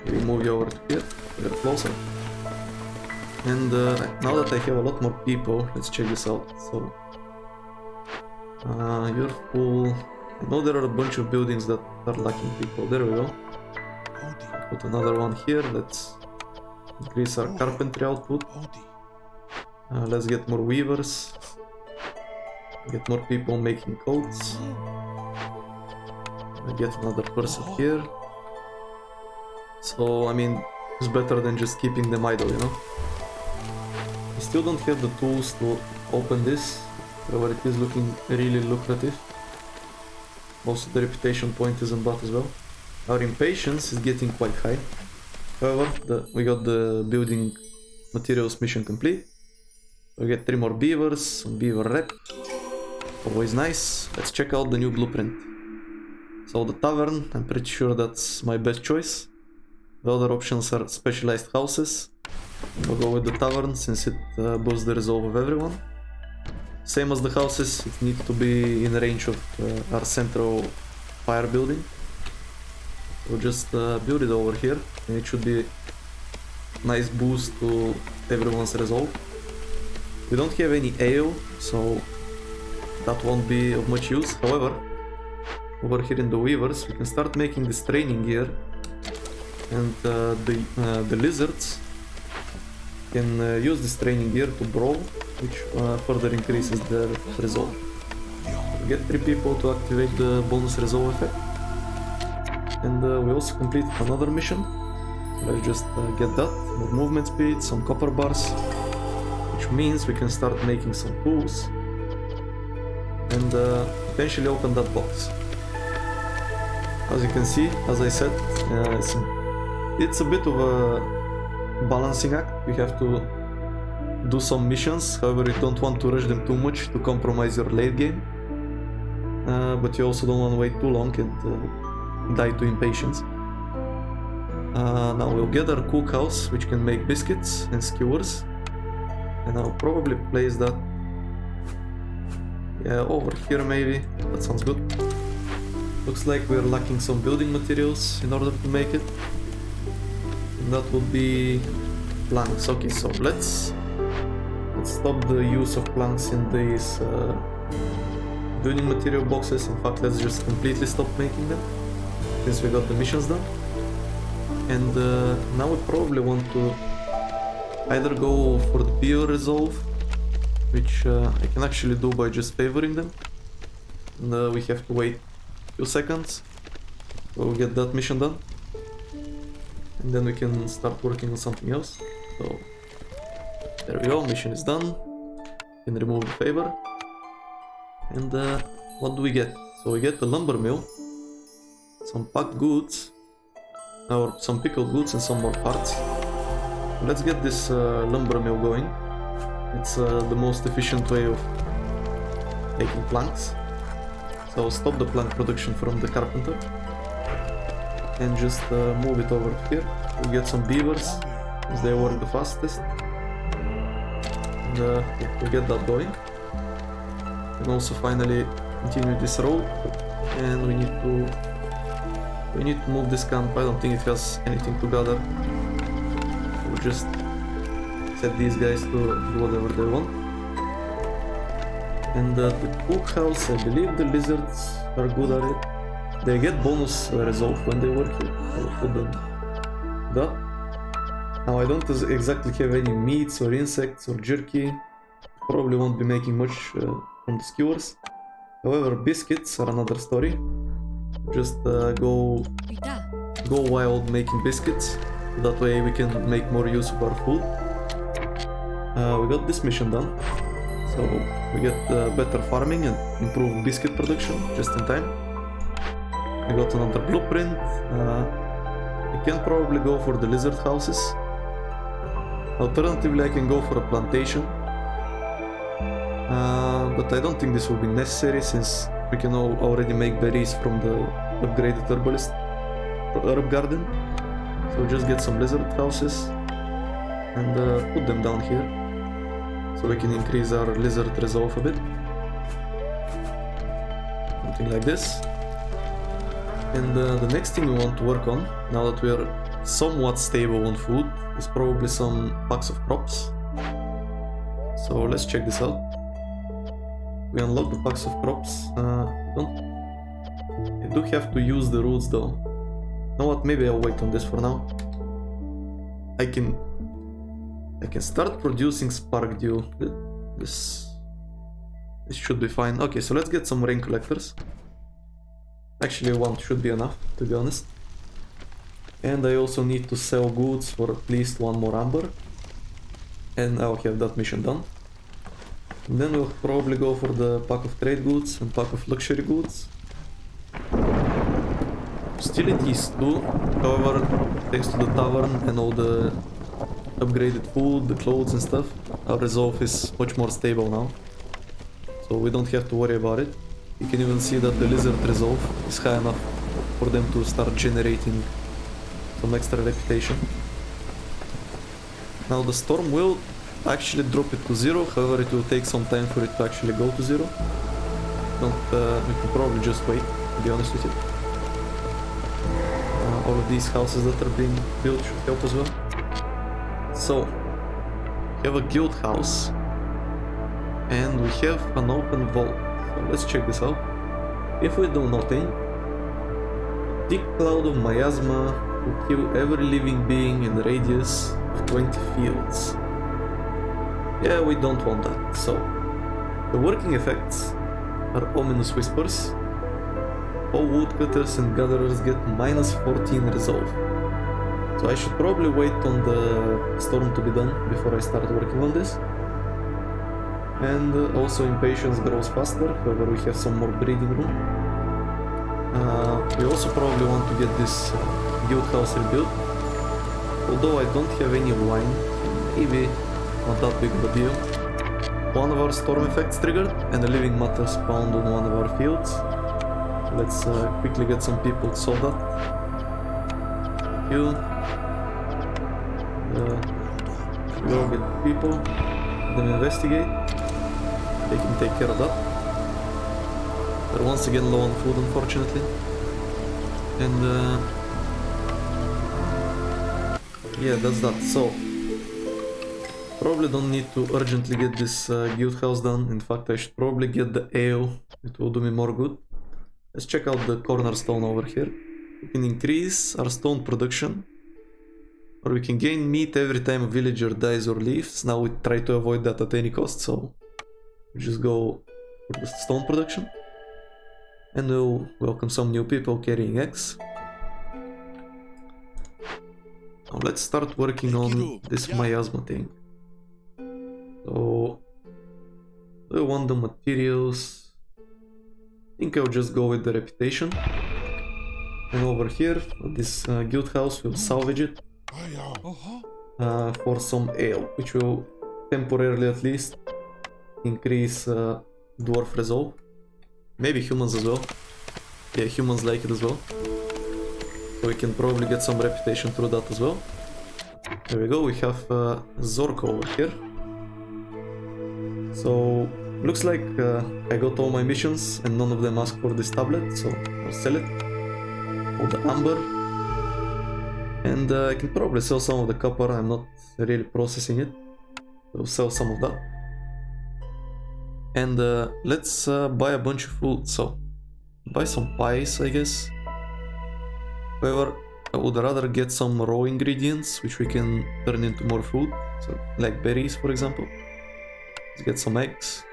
We move you over to here. We're closer. And now that I have a lot more people, let's check this out. So, you're full. I know there are a bunch of buildings that are lacking people. There we go. Put another one here. Let's increase our carpentry output. Let's get more weavers. Get more people making coats. Get another person here. So, I mean, it's better than just keeping them idle, you know? I still don't have the tools to open this, however it is looking really lucrative. Also the reputation point is on that as well. Our impatience is getting quite high. However, we got the building materials mission complete. We get 3 more beavers, some beaver rep. Always nice. Let's check out the new blueprint. So the tavern, I'm pretty sure that's my best choice. The other options are specialized houses. I'll go with the tavern since it boosts the resolve of everyone. same as the houses, it needs to be in range of our central fire building. So just build it over here, and it should be nice boost to everyone's resolve. We don't have any ale, so that won't be of much use. However, over here in the weavers, we can start making this training gear, and the lizards can use this training gear to brawl, which further increases their resolve. We get 3 people to activate the bonus resolve effect, and we also complete another mission. Let's just get that, more movement speed, some copper bars, which means we can start making some tools and potentially open that box. As you can see, as I said, it's a bit of a balancing act. We have to do some missions, however you don't want to rush them too much to compromise your late game, but you also don't want to wait too long and die to impatience. Now we'll get our cookhouse, which can make biscuits and skewers, and I'll probably place that over here maybe. That sounds good. Looks like we're lacking some building materials in order to make it, and that would be planks. Okay, so let's stop the use of planks in these building material boxes. In fact, let's just completely stop making them since we got the missions done. And now we probably want to either go for the bio resolve, which I can actually do by just favoring them, and we have to wait a few seconds so we'll get that mission done, and then we can start working on something else. So there we go, mission is done. Can remove the favor, and what do we get? So we get the lumber mill, some packed goods, or some pickled goods, and some more parts. Let's get this lumber mill going. It's the most efficient way of making planks. So stop the plank production from the carpenter and just move it over to here. We'll get some beavers, as they work the fastest, and we'll get that going. And also finally continue this road, and we need to move this camp. I don't think it has anything to gather. We'll just set these guys to do whatever they want. And the cookhouse, I believe the lizards are good at it. They get bonus resolve when they work here. I'll put them that. Now I don't exactly have any meats or insects or jerky. Probably won't be making much from the skewers. However, biscuits are another story. Just go wild making biscuits. That way we can make more use of our food. We got this mission done, so we get better farming and improved biscuit production just in time. I got another blueprint. I can probably go for the lizard houses. Alternatively, I can go for a plantation, but I don't think this will be necessary since we can already make berries from the upgraded herb garden. So just get some lizard houses and put them down here, so we can increase our lizard resolve a bit. Something like this. And the next thing we want to work on, now that we are somewhat stable on food, is probably some packs of crops. So let's check this out. We unlock the packs of crops. I do have to use the roots though. You know what, maybe I'll wait on this for now. I can start producing spark dew. This should be fine. Okay, so let's get some rain collectors. Actually, one should be enough, to be honest. And I also need to sell goods for at least one more amber. And I'll have that mission done. And then we'll probably go for the pack of trade goods and pack of luxury goods. Still it is 2, however, thanks to the tavern and all the upgraded food, the clothes and stuff, our resolve is much more stable now. So we don't have to worry about it. You can even see that the lizard resolve is high enough for them to start generating some extra reputation. Now the storm will actually drop it to 0, however it will take some time for it to actually go to 0. We can probably just wait, to be honest with you. All of these houses that are being built should help as well. So, we have a guild house, and we have an open vault. So let's check this out. If we do nothing, thick cloud of miasma will kill every living being in a radius of 20 fields. Yeah, we don't want that. So, the working effects are ominous whispers. All woodcutters and gatherers get minus 14 resolve. So I should probably wait on the storm to be done before I start working on this. And also impatience grows faster, however we have some more breeding room. We also probably want to get this guild house rebuilt. Although I don't have any wine, maybe not that big of a deal. One of our storm effects triggered, and a living matter spawned on one of our fields. Let's quickly get some people to solve that. You. Go get people, then investigate. They can take care of that. They're once again low on food, unfortunately. And yeah, that's that. So, probably don't need to urgently get this guild house done. In fact, I should probably get the ale. It will do me more good. Let's check out the cornerstone over here. We can increase our stone production, or we can gain meat every time a villager dies or leaves. Now we try to avoid that at any cost, so we just go for the stone production. And we'll welcome some new people carrying eggs. Now let's start working on this miasma thing. So, we want the materials. I think I'll just go with the reputation. And over here, this guild house, will salvage it for some ale, which will temporarily at least increase dwarf resolve. Maybe humans as well. Yeah, humans like it as well. So we can probably get some reputation through that as well. There we go, we have Zorko over here. So, looks like I got all my missions and none of them ask for this tablet, so I'll sell it. All the amber. And I can probably sell some of the copper, I'm not really processing it. I'll sell some of that. And let's buy a bunch of food, so buy some pies, I guess. However, I would rather get some raw ingredients, which we can turn into more food, so like berries, for example. Let's get some eggs.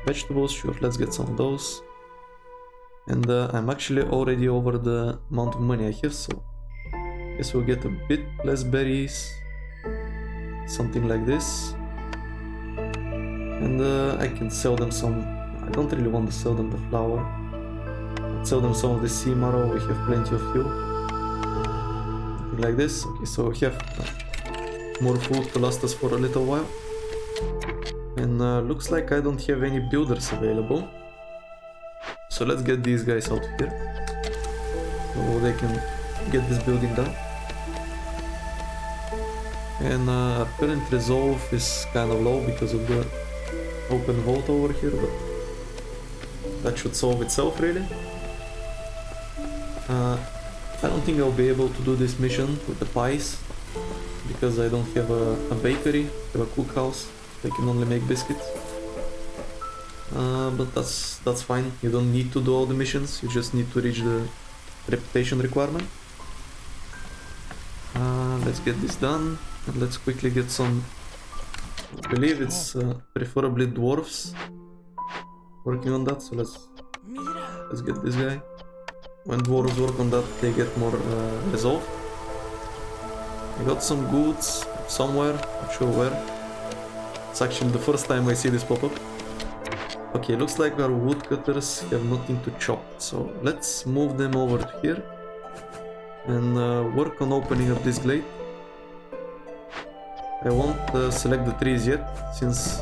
Vegetables, sure, let's get some of those. And I'm actually already over the amount of money I have, so I guess we'll get a bit less berries. Something like this. And I can sell them some. I don't really want to sell them the flour. Let's sell them some of the sea marrow, we have plenty of fuel. Something like this. Okay, so we have more food to last us for a little while. And looks like I don't have any builders available. So let's get these guys out here, so they can get this building done. And our current resolve is kind of low because of the open vault over here, but that should solve itself really. I don't think I'll be able to do this mission with the pies because I don't have a bakery, I have a cookhouse. I can only make biscuits. But that's fine. You don't need to do all the missions, you just need to reach the reputation requirement. Let's get this done, and let's quickly get some. I believe it's preferably dwarves working on that, so let's get this guy. When dwarves work on that, they get more resolve. I got some goods somewhere, not sure where. It's actually the first time I see this pop up. Okay, looks like our woodcutters have nothing to chop, so let's move them over to here and work on opening up this glade. I won't select the trees yet, since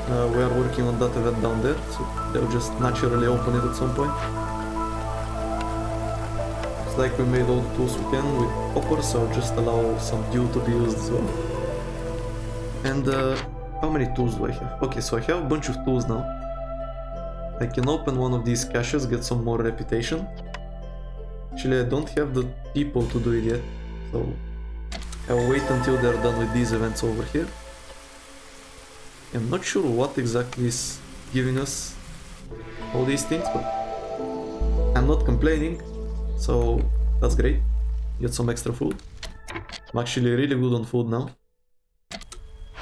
we are working on that event down there, so they'll just naturally open it at some point. Looks like we made all the tools we can with copper, so I'll just allow some dew to be used as well. And how many tools do I have? Okay, so I have a bunch of tools now. I can open one of these caches, get some more reputation. Actually, I don't have the people to do it yet, so I'll wait until they're done with these events over here. I'm not sure what exactly is giving us all these things, but I'm not complaining, so that's great. Get some extra food. I'm actually really good on food now.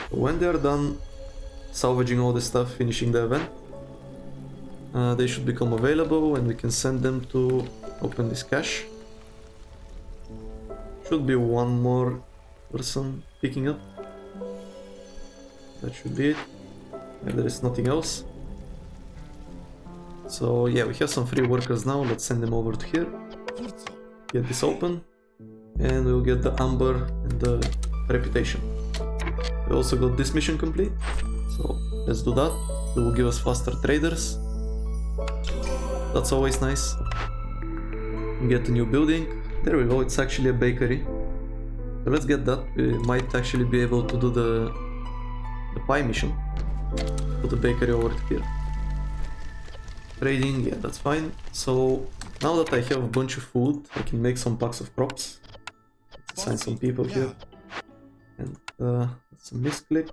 When they're done salvaging all this stuff, finishing the event, they should become available and we can send them to open this cache. Should be one more person picking up. That should be it. If there is nothing else. So yeah, we have some free workers now. Let's send them over to here. Get this open. And we'll get the amber and the reputation. We also got this mission complete. So let's do that. It will give us faster traders. That's always nice. Get a new building. There we go, it's actually a bakery. So let's get that. We might actually be able to do the pie mission. Put the bakery over here. Trading, yeah, that's fine. So now that I have a bunch of food, I can make some packs of crops. Let's assign some people here. And that's a misclick.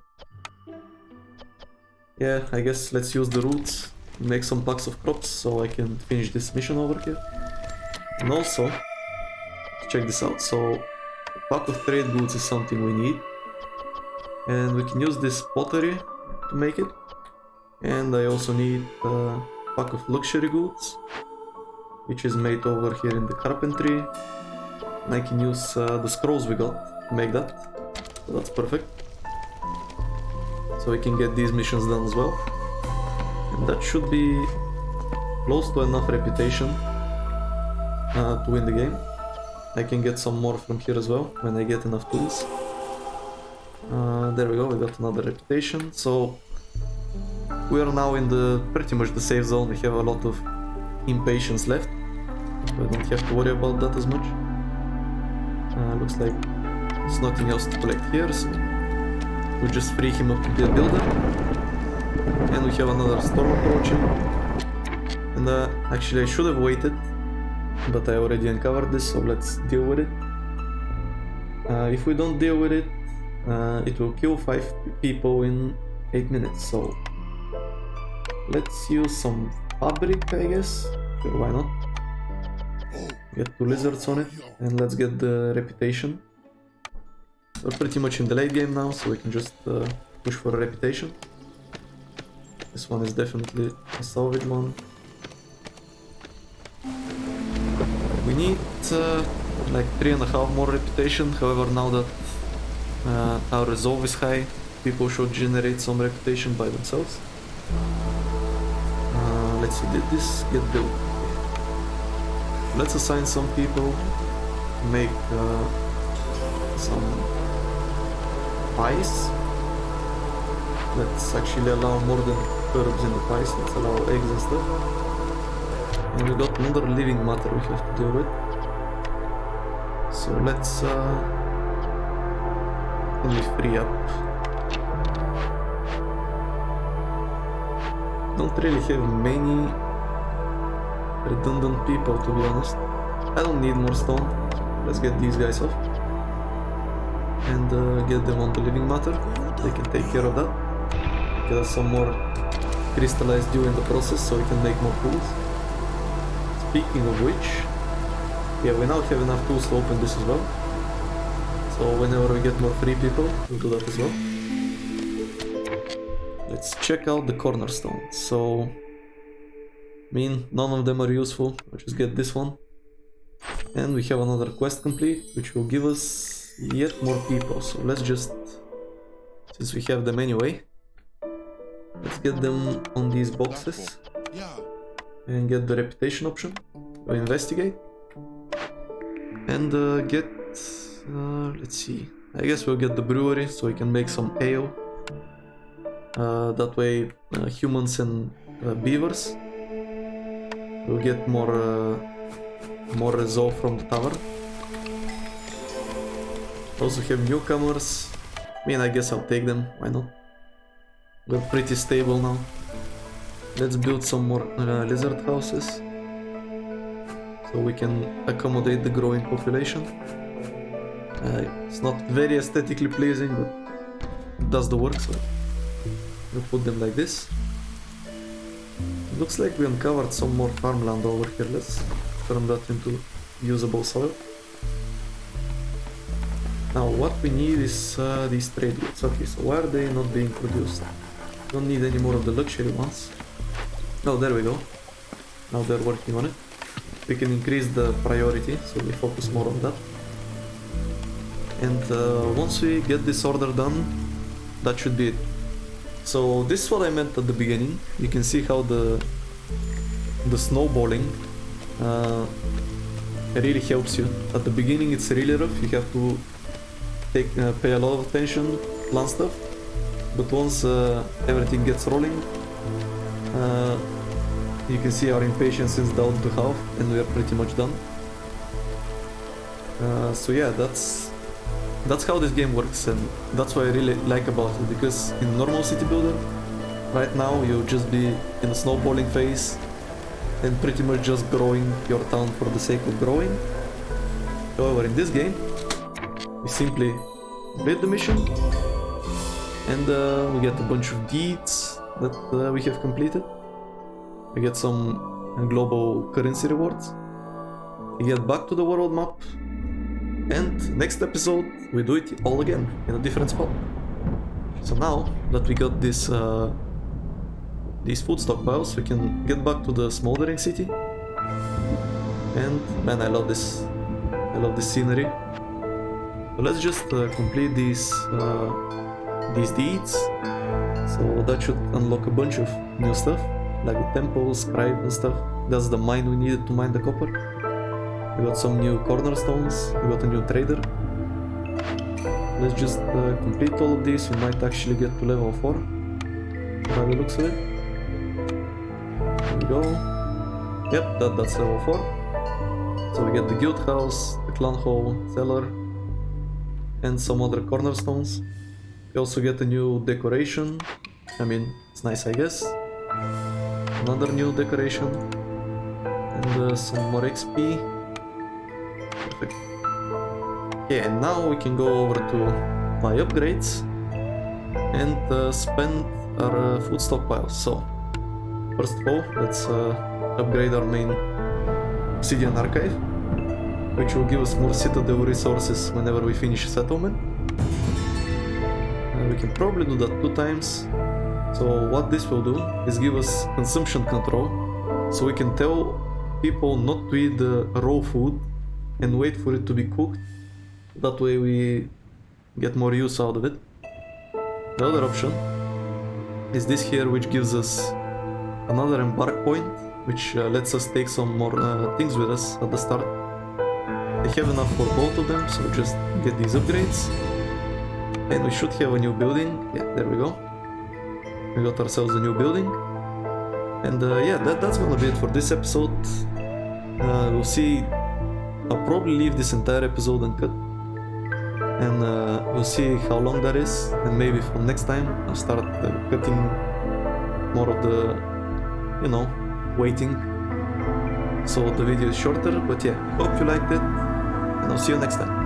Yeah, I guess let's use the roots. Make some packs of crops so I can finish this mission over here. And also, check this out. So a pack of trade goods is something we need. And we can use this pottery to make it. And I also need a pack of luxury goods, which is made over here in the carpentry. And I can use the scrolls we got to make that. So that's perfect. So we can get these missions done as well. And that should be close to enough reputation to win the game. I can get some more from here as well when I get enough tools. There we go, we got another reputation. So we are now in the pretty much the safe zone. We have a lot of impatience left, so I don't have to worry about that as much. Looks like there's nothing else to collect here, so we just free him up to be a builder. And we have another storm approaching. And actually I should have waited, but I already uncovered this, so let's deal with it. If we don't deal with it, it will kill 5 people in 8 minutes, so let's use some fabric, I guess. Sure, why not? Get 2 lizards on it, and let's get the reputation. We're pretty much in the late game now, so we can just push for a reputation. This one is definitely a salvage one. We need like 3.5 more reputation. However, now that our resolve is high, people should generate some reputation by themselves. Let's see, did this get built? Let's assign some people, make some pies. Let's actually allow more than herbs in the pies, let's allow eggs and stuff. And we got another living matter we have to deal with. So let's can we free up? Don't really have many redundant people, to be honest. I don't need more stone. Let's get these guys off and get them on the living matter. They can take care of that. Get us some more crystallized dew in the process so we can make more tools. Speaking of which, yeah, we now have enough tools to open this as well. So whenever we get more free people, we'll do that as well. Let's check out the cornerstones. So, I mean, none of them are useful. I'll just get this one. And we have another quest complete, which will give us yet more people. So let's just, since we have them anyway, let's get them on these boxes and get the reputation option. We'll investigate and get, let's see, I guess we'll get the brewery so we can make some ale. That way humans and beavers will get more more resolve from the tower. Also have newcomers. I mean, I guess I'll take them, why not? We're pretty stable now. Let's build some more lizard houses, so we can accommodate the growing population. It's not very aesthetically pleasing, but it does the work, so we'll put them like this. It looks like we uncovered some more farmland over here. Let's turn that into usable soil. Now what we need is these trade goods. Okay, so why are they not being produced? Don't need any more of the luxury ones. Oh, there we go. Now they're working on it. We can increase the priority, so we focus more on that. And once we get this order done, that should be it. So this is what I meant at the beginning. You can see how the snowballing really helps you. At the beginning it's really rough, you have to pay a lot of attention, plan stuff. But once everything gets rolling, you can see our impatience is down to half and we are pretty much done. So yeah, that's how this game works, and that's what I really like about it, because in normal city builder, right now you'll just be in a snowballing phase and pretty much just growing your town for the sake of growing. However, in this game, we simply complete the mission and we get a bunch of deeds that we have completed. We get some global currency rewards. We get back to the world map. And next episode, we do it all again in a different spot. So now that we got this, these food stockpiles, we can get back to the smoldering city. And man, I love this. I love this scenery. So let's just complete these deeds. So that should unlock a bunch of new stuff, like the temple, scribe and stuff. That's the mine we needed to mine the copper. We got some new cornerstones, we got a new trader. Let's just complete all of these. We might actually get to level 4 by the looks of it. There we go. Yep, that's level 4. So we get the guild house, the clan hall, cellar, and some other cornerstones. We also get a new decoration. I mean, it's nice, I guess. Another new decoration. And some more XP. Perfect. Okay, and now we can go over to buy upgrades and spend our food stockpiles. So, first of all, let's upgrade our main obsidian archive, which will give us more citadel resources whenever we finish a settlement. We can probably do that 2 times. So what this will do is give us consumption control, so we can tell people not to eat the raw food and wait for it to be cooked. That way we get more use out of it. The other option is this here, which gives us another embark point, which lets us take some more things with us at the start. I have enough for both of them, so just get these upgrades. And we should have a new building. Yeah, there we go. We got ourselves a new building. And yeah, that's gonna be it for this episode. We'll see. I'll probably leave this entire episode uncut. And we'll see how long that is. And maybe from next time I'll start cutting more of the, you know, waiting. So the video is shorter. But yeah, hope you liked it. And I'll see you next time.